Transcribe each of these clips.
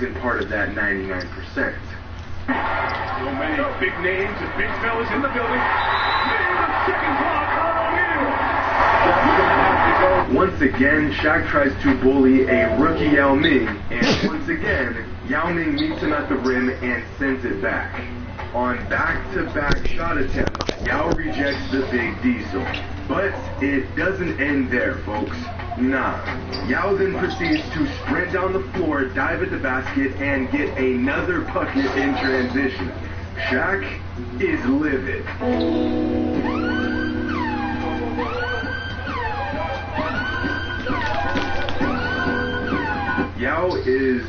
isn't part of that 99%. So many big names and big fellas in the building. Second block on the wheel. Once again, Shaq tries to bully a rookie Yao Ming, and once again, Yao Ming meets him at the rim and sends it back. On back-to-back shot attempts, Yao rejects the big diesel. But it doesn't end there, folks. Nah. Yao then proceeds to sprint down the floor, dive at the basket, and get another bucket in transition. Shaq is livid. Yao is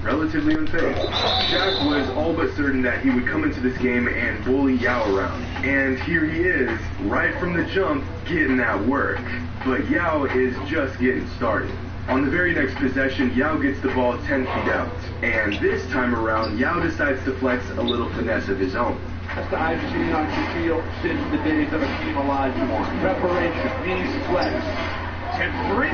relatively unfazed. Shaq was all but certain that he would come into this game and bully Yao around. And here he is, right from the jump, getting that work. But Yao is just getting started. On the very next possession, Yao gets the ball 10 feet out. And this time around, Yao decides to flex a little finesse of his own. That's the I've seen on the field since the days of Hakeem Olajuwon. Preparation, knees flex. 10-3.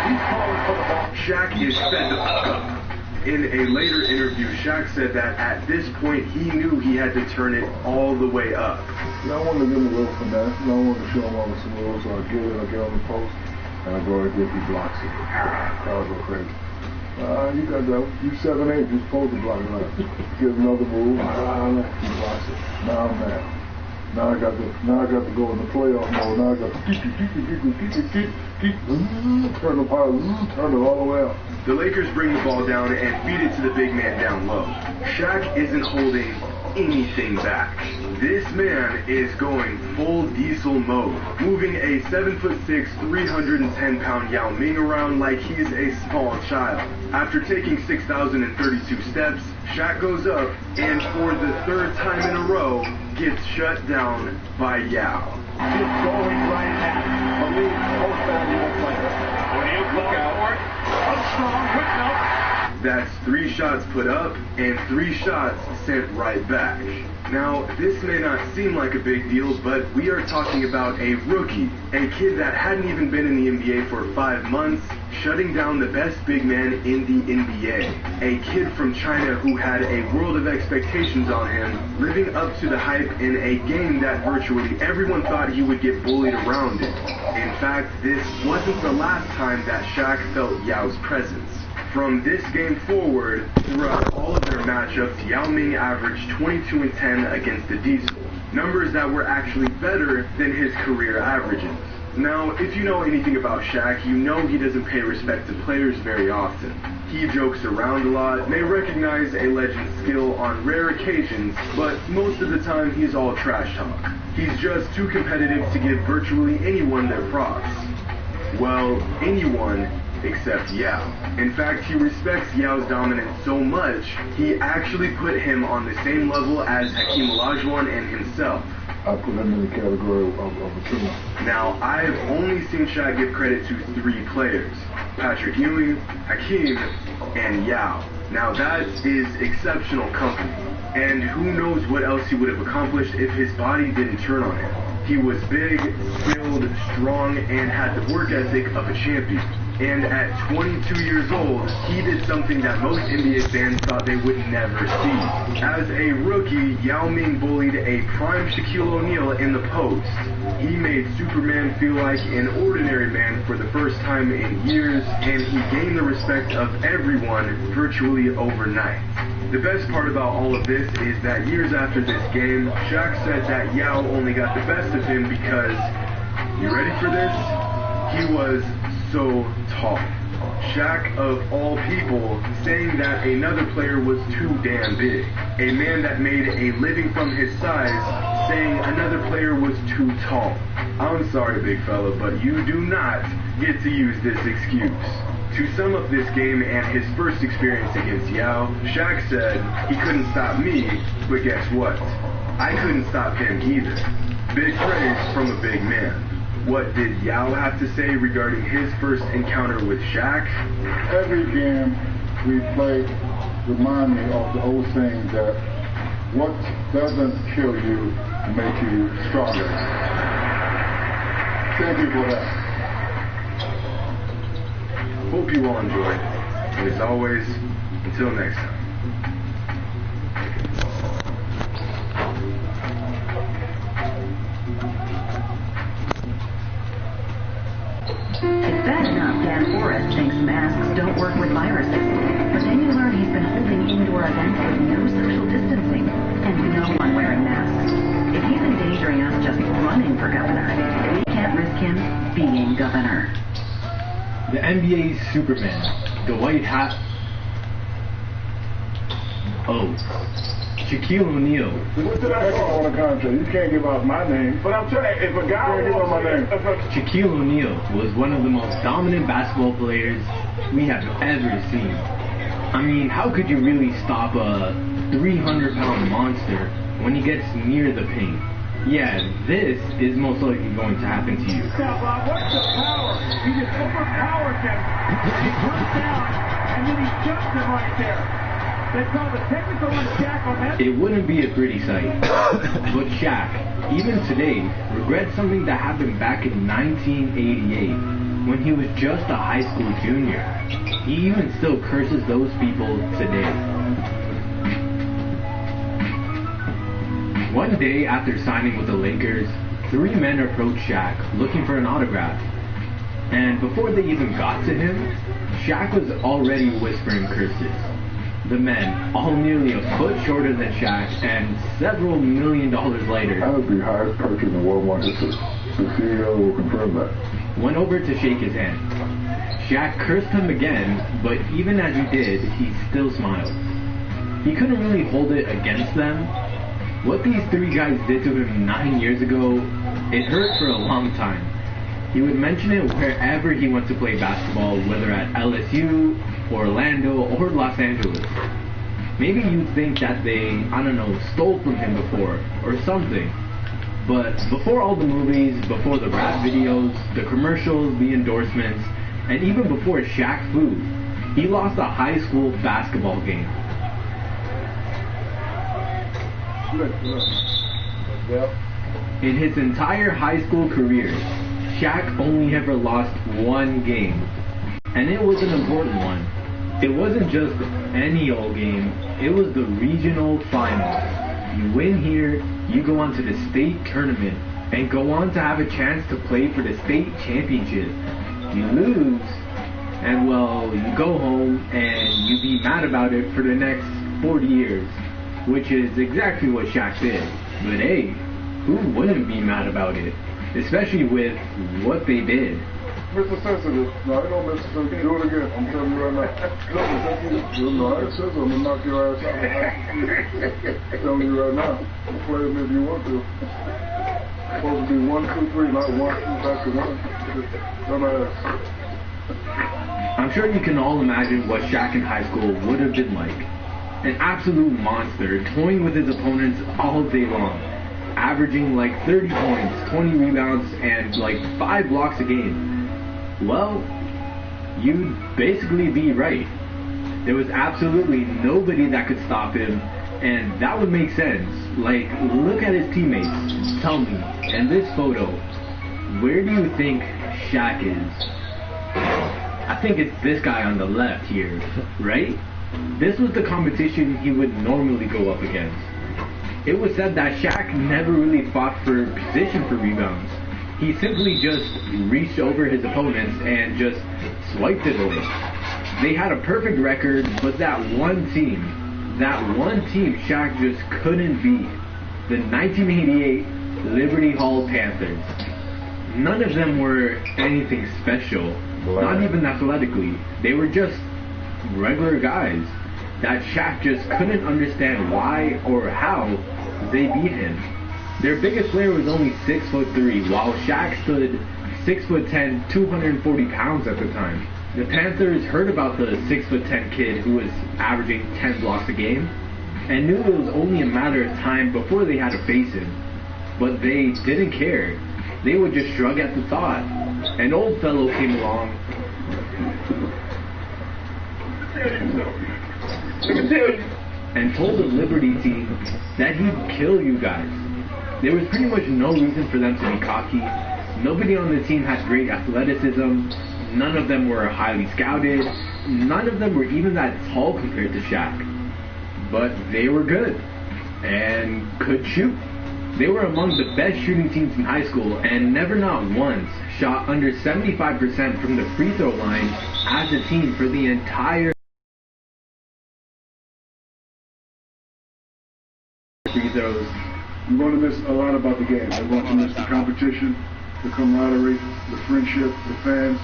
He's calling for the ball. Shaq is fed the fuck up. In a later interview, Shaq said that at this point he knew he had to turn it all the way up. I want to give him a little finesse. I want to show him all the rules, so I get it, I get on the post, and I go right there, he blocks it. That was so crazy. You got that. You 7'8", you're supposed to block it right. Get another move, he blocks it. Now I'm mad. Now I got to go in the playoff mode. Now I got to turn the power, turn it all the way up. The Lakers bring the ball down and feed it to the big man down low. Shaq isn't holding anything back. This man is going full diesel mode, moving a 7'6", 310-pound Yao Ming around like he's a small child. After taking 6,032 steps, Shaq goes up and for the third time in a row gets shut down by Yao. Just going right at it. A lead most valuable player. When you look out for it, a strong quick note. That's 3 shots put up and 3 shots sent right back. Now, this may not seem like a big deal, but we are talking about a rookie, a kid that hadn't even been in the NBA for 5 months, shutting down the best big man in the NBA. A kid from China who had a world of expectations on him, living up to the hype in a game that virtually everyone thought he would get bullied around in. In fact, this wasn't the last time that Shaq felt Yao's presence. From this game forward, throughout all of their matchups, Yao Ming averaged 22 and 10 against the Diesel, numbers that were actually better than his career averages. Now, if you know anything about Shaq, you know he doesn't pay respect to players very often. He jokes around a lot, may recognize a legend's skill on rare occasions, but most of the time he's all trash talk. He's just too competitive to give virtually anyone their props. Well, anyone except Yao. In fact, he respects Yao's dominance so much, he actually put him on the same level as Hakeem Olajuwon and himself. I put him in the category of a king. Now, I've only seen Shaq give credit to 3 players: Patrick Ewing, Hakeem, and Yao. Now, that is exceptional company. And who knows what else he would have accomplished if his body didn't turn on him. He was big, skilled, strong, and had the work ethic of a champion. And at 22 years old, he did something that most NBA fans thought they would never see. As a rookie, Yao Ming bullied a prime Shaquille O'Neal in the post. He made Superman feel like an ordinary man for the first time in years, and he gained the respect of everyone virtually overnight. The best part about all of this is that years after this game, Shaq said that Yao only got the best of him because, you ready for this? He was so tall. Shaq, of all people, saying that another player was too damn big. A man that made a living from his size, saying another player was too tall. I'm sorry, big fella, but you do not get to use this excuse. To sum up this game and his first experience against Yao, Shaq said, he couldn't stop me, but guess what? I couldn't stop him either. Big praise from a big man. What did Yao have to say regarding his first encounter with Shaq? Every game we play remind me of the old saying that what doesn't kill you makes you stronger. Thank you for that. Hope you all enjoyed. But as always, until next time. It's bad enough Dan Forrest thinks masks don't work with viruses, but then you learn he's been holding indoor events with no social distancing and no one wearing masks. If he's endangering us just running for governor, we can't risk him being governor. The NBA's Superman, the white hat. Oh, Shaquille O'Neal. What's the next on the contract? You can't give out my name. But I'm telling you, if a guy give out my name. Shaquille O'Neal was one of the most dominant basketball players we have ever seen. I mean, how could you really stop a 300-pound monster when he gets near the paint? Yeah, this is most likely going to happen to you. Now, Bob, what's the power? He just overpowered him. He comes down, and then he jumps him right there. They call the technical on Shaq on that. It wouldn't be a pretty sight. But Shaq, even today, regrets something that happened back in 1988 when he was just a high school junior. He even still curses those people today. One day after signing with the Lakers, 3 men approached Shaq looking for an autograph. And before they even got to him, Shaq was already whispering curses. The men, all nearly a foot shorter than Shaq and several $1 million later, That would be the highest purchase in World War history. The CEO will confirm that. went over to shake his hand. Shaq cursed him again, but even as he did, he still smiled. He couldn't really hold it against them. What these 3 guys did to him 9 years ago, it hurt for a long time. He would mention it wherever he went to play basketball, whether at LSU, Orlando, or Los Angeles. Maybe you'd think that they, I don't know, stole from him before, or something. But before all the movies, before the rap videos, the commercials, the endorsements, and even before Shaq Fu, he lost a high school basketball game. In his entire high school career, Shaq only ever lost 1 game. And it was an important one. It wasn't just any old game, it was the regional finals. You win here, you go on to the state tournament, and go on to have a chance to play for the state championship. You lose, and well, you go home and you be mad about it for the next 40 years, which is exactly what Shaq did. But hey, who wouldn't be mad about it? Especially with what they did. Mr. Sensitive. No, I don't Mr. Sensitive. Do it again. I'm telling you right now. Mr. Sensitive. No, I ain't sensitive. I'm going to knock your ass out. I'm telling you right now. You play them if you want to. It's supposed to be 1, 2, 3, not 1, 2, back to 1. Dumbass. I'm sure you can all imagine what Shaq in high school would have been like. An absolute monster, toying with his opponents all day long. Averaging like 30 points, 20 rebounds, and like 5 blocks a game. Well, you'd basically be right. There was absolutely nobody that could stop him, and that would make sense. Like, look at his teammates. Tell me, in this photo, where do you think Shaq is? I think it's this guy on the left here, right? This was the competition he would normally go up against. It was said that Shaq never really fought for position for rebounds. He simply just reached over his opponents and just swiped it away. They had a perfect record, but that one team Shaq just couldn't beat. The 1988 Liberty Hall Panthers. None of them were anything special, not even athletically. They were just regular guys that Shaq just couldn't understand why or how they beat him. Their biggest player was only 6'3", while Shaq stood 6'10", 240 pounds at the time. The Panthers heard about the 6'10" kid who was averaging 10 blocks a game, and knew it was only a matter of time before they had to face him. But they didn't care. They would just shrug at the thought. An old fellow came along and told the Liberty team that he'd kill you guys. There was pretty much no reason for them to be cocky. Nobody on the team had great athleticism. None of them were highly scouted. None of them were even that tall compared to Shaq. But they were good and could shoot. They were among the best shooting teams in high school and never not once shot under 75% from the free throw line as a team for the entire free throws. I'm going to miss a lot about the game. I'm going to miss the competition, the camaraderie, the friendship, the fans,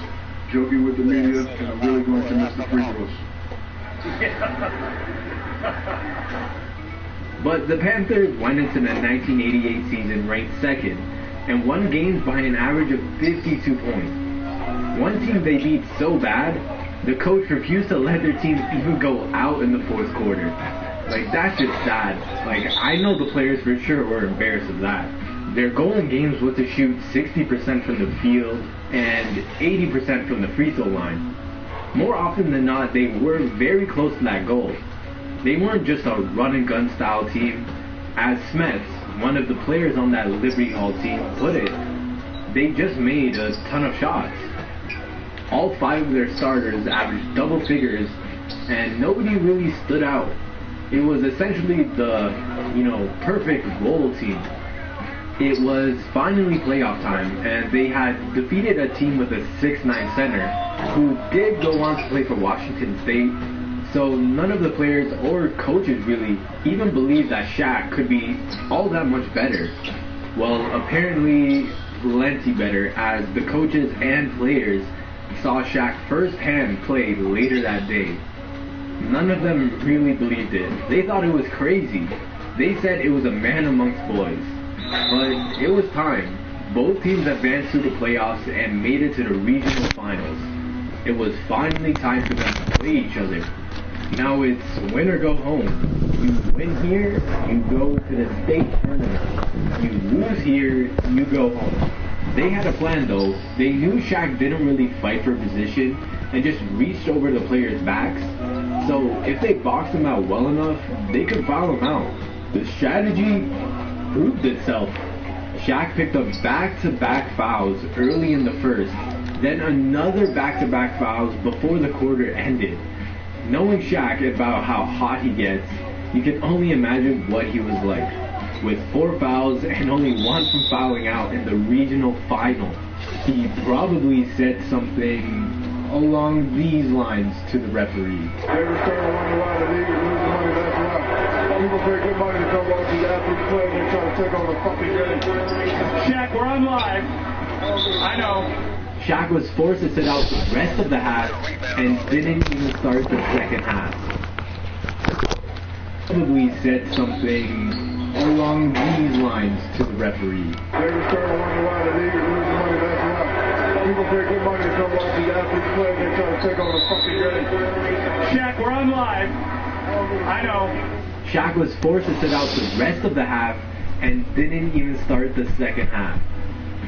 joking with the media, and I'm really going to miss the free throws. But the Panthers went into the 1988 season ranked second and won games by an average of 52 points. One team they beat so bad, the coach refused to let their team even go out in the fourth quarter. Like, that's just sad. Like, I know the players for sure were embarrassed of that. Their goal in games was to shoot 60% from the field and 80% from the free throw line. More often than not, they were very close to that goal. They weren't just a run-and-gun style team. As Smets, one of the players on that Liberty Hall team, put it, they just made a ton of shots. All 5 of their starters averaged double figures, and nobody really stood out. It was essentially the, perfect role team. It was finally playoff time, and they had defeated a team with a 6'9" center, who did go on to play for Washington State. So none of the players or coaches really even believed that Shaq could be all that much better. Well, apparently plenty better, as the coaches and players saw Shaq firsthand play later that day. None of them really believed it. They thought it was crazy. They said it was a man amongst boys. But it was time. Both teams advanced to the playoffs and made it to the regional finals. It was finally time for them to play each other. Now it's win or go home. You win here, you go to the state tournament. You lose here, you go home. They had a plan though. They knew Shaq didn't really fight for position and just reached over the players' backs. So if they boxed him out well enough, they could foul him out. The strategy proved itself. Shaq picked up back-to-back fouls early in the first, then another back-to-back fouls before the quarter ended. Knowing Shaq about how hot he gets, you can only imagine what he was like. With 4 fouls and only 1 from fouling out in the regional final, he probably said something along these lines to the referee. Every time I wonder why the league is losing money, that's why. People pay good money to come watch these athletes play and they try to take on the fucking game. Shaq, we're on live. I know. Shaq was forced to sit out the rest of the half and didn't even start the second half. Probably said something along these lines to the referee. Every time I wonder why the league is losing money, that's why. People pay good money to come watch these athletes play and they try to take on the fucking game. Shaq, we're on live. I know. Shaq was forced to sit out the rest of the half and didn't even start the second half.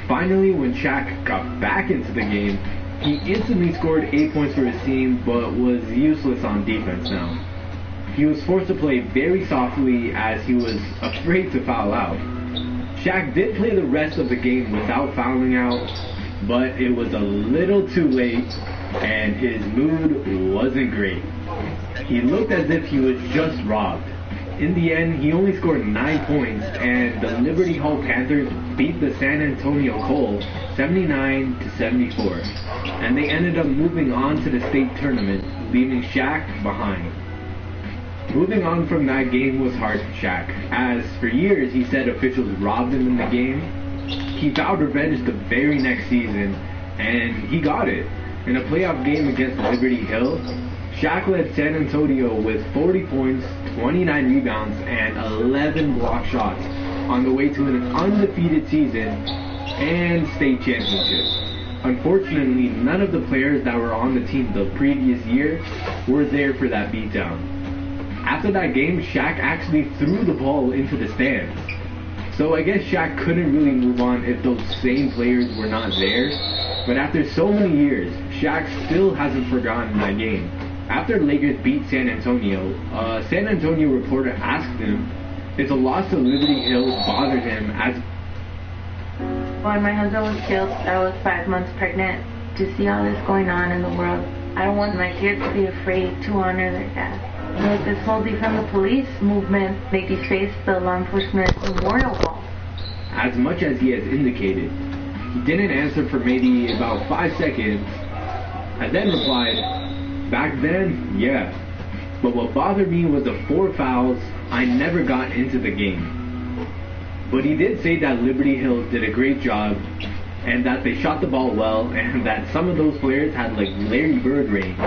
Finally, when Shaq got back into the game, he instantly scored 8 points for his team, but was useless on defense now. He was forced to play very softly as he was afraid to foul out. Shaq did play the rest of the game without fouling out, but it was a little too late, and his mood wasn't great. He looked as if he was just robbed. In the end, he only scored 9 points, and the Liberty Hall Panthers beat the San Antonio Coal 79-74, and they ended up moving on to the state tournament, leaving Shaq behind. Moving on from that game was hard for Shaq, as for years he said officials robbed him in the game. He vowed revenge the very next season, and he got it. In a playoff game against Liberty Hill, Shaq led San Antonio with 40 points, 29 rebounds, and 11 block shots on the way to an undefeated season and state championship. Unfortunately, none of the players that were on the team the previous year were there for that beatdown. After that game, Shaq actually threw the ball into the stands. So I guess Shaq couldn't really move on if those same players were not there. But after so many years, Shaq still hasn't forgotten that game. After Lakers beat San Antonio, a San Antonio reporter asked him if the loss to Liberty Hill bothered him as... When my husband was killed, I was 5 months pregnant, to see all this going on in the world. I don't want my kids to be afraid to honor their dad. Like this whole defund the police movement, they defaced the law enforcement memorial wall. As much as he has indicated, he didn't answer for maybe about 5 seconds, and then replied, "Back then, yeah. But what bothered me was the 4 fouls. I never got into the game." But he did say that Liberty Hills did a great job, and that they shot the ball well, and that some of those players had like Larry Bird range.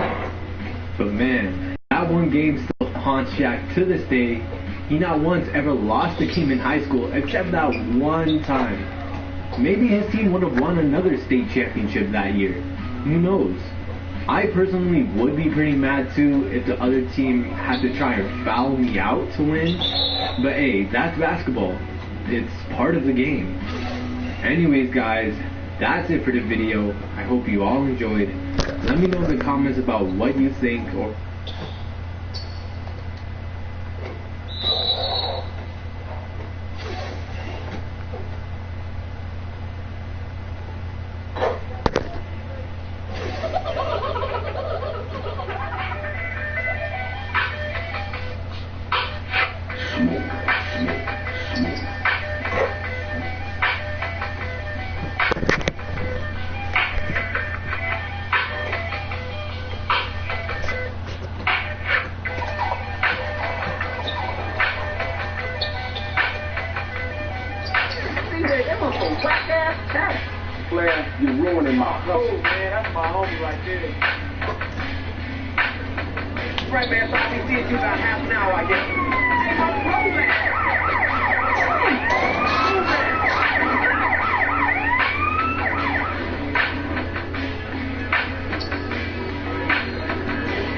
But man, that one game still haunts Shaq to this day. He not once ever lost a game in high school except that one time. Maybe his team would have won another state championship that year. Who knows? I personally would be pretty mad too if the other team had to try and foul me out to win. But hey, that's basketball. It's part of the game. Anyways guys, that's it for the video. I hope you all enjoyed. Let me know in the comments about what you think or Flair, you're ruining my hustle. Oh, man, that's my homie right there. Right, man, so I'll be seeing you about half an hour, I guess. Hey, roll that!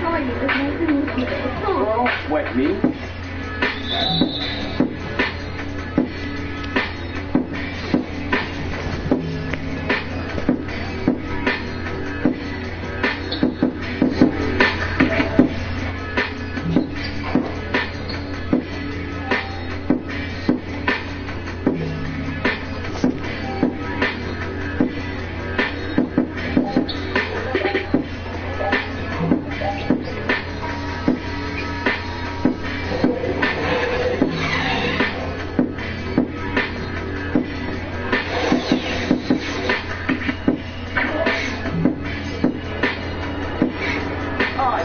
How are you? It's nice to meet you. Girl, don't sweat me.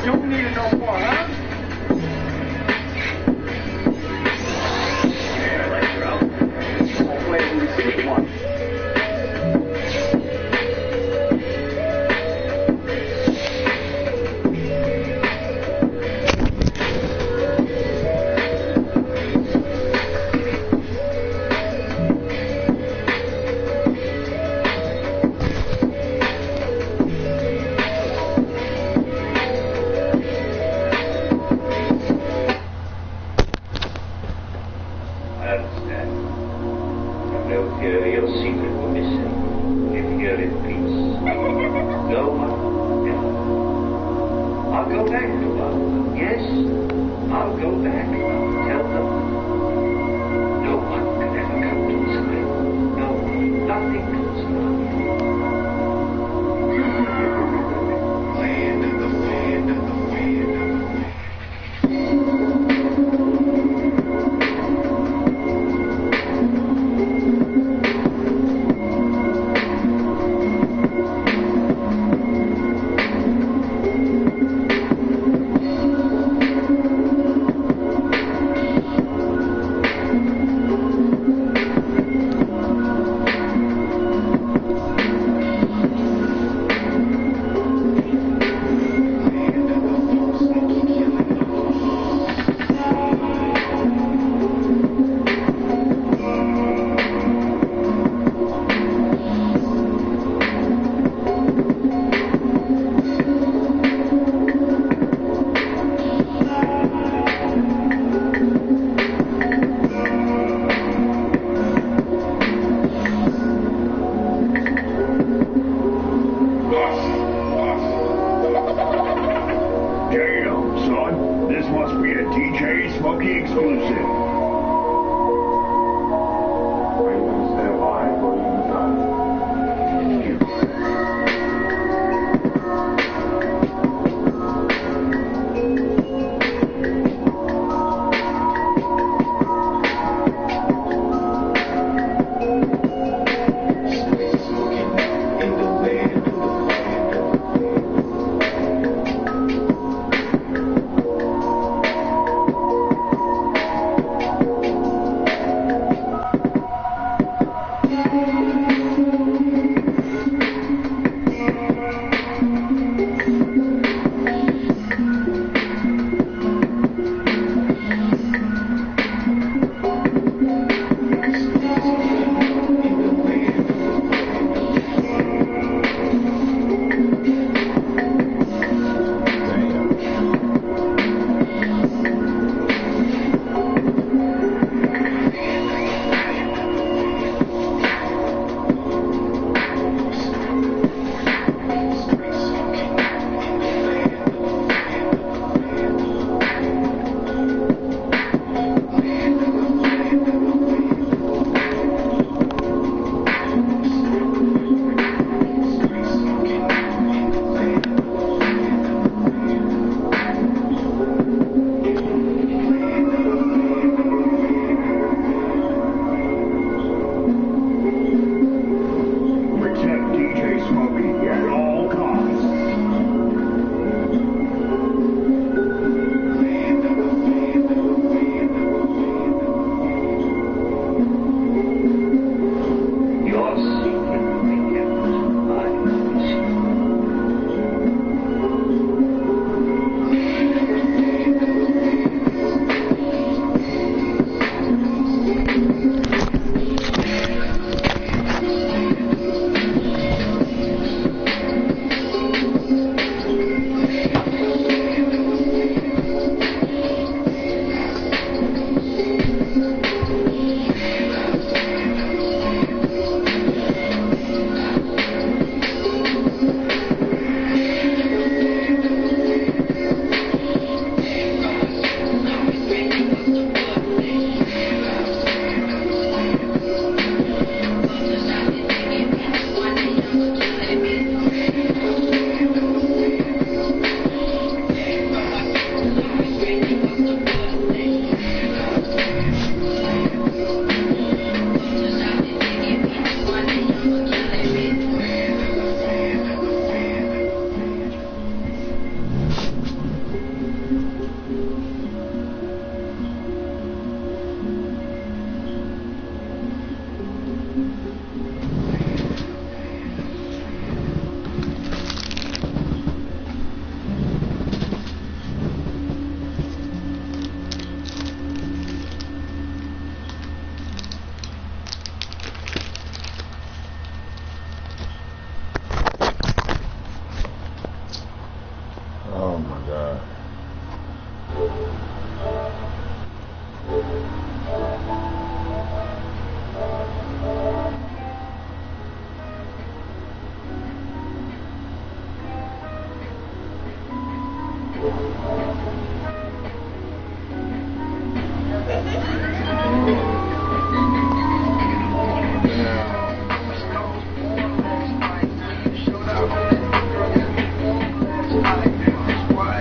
You don't need it no more, huh? Man, I like your outfit. I'll play when we see one. Your secret will be safe if you're in peace. Go on. I'll go back to them. Yes, I'll go back. Tell them no one can ever come to this place. No, nothing comes from land of the land of the land of the Yeah.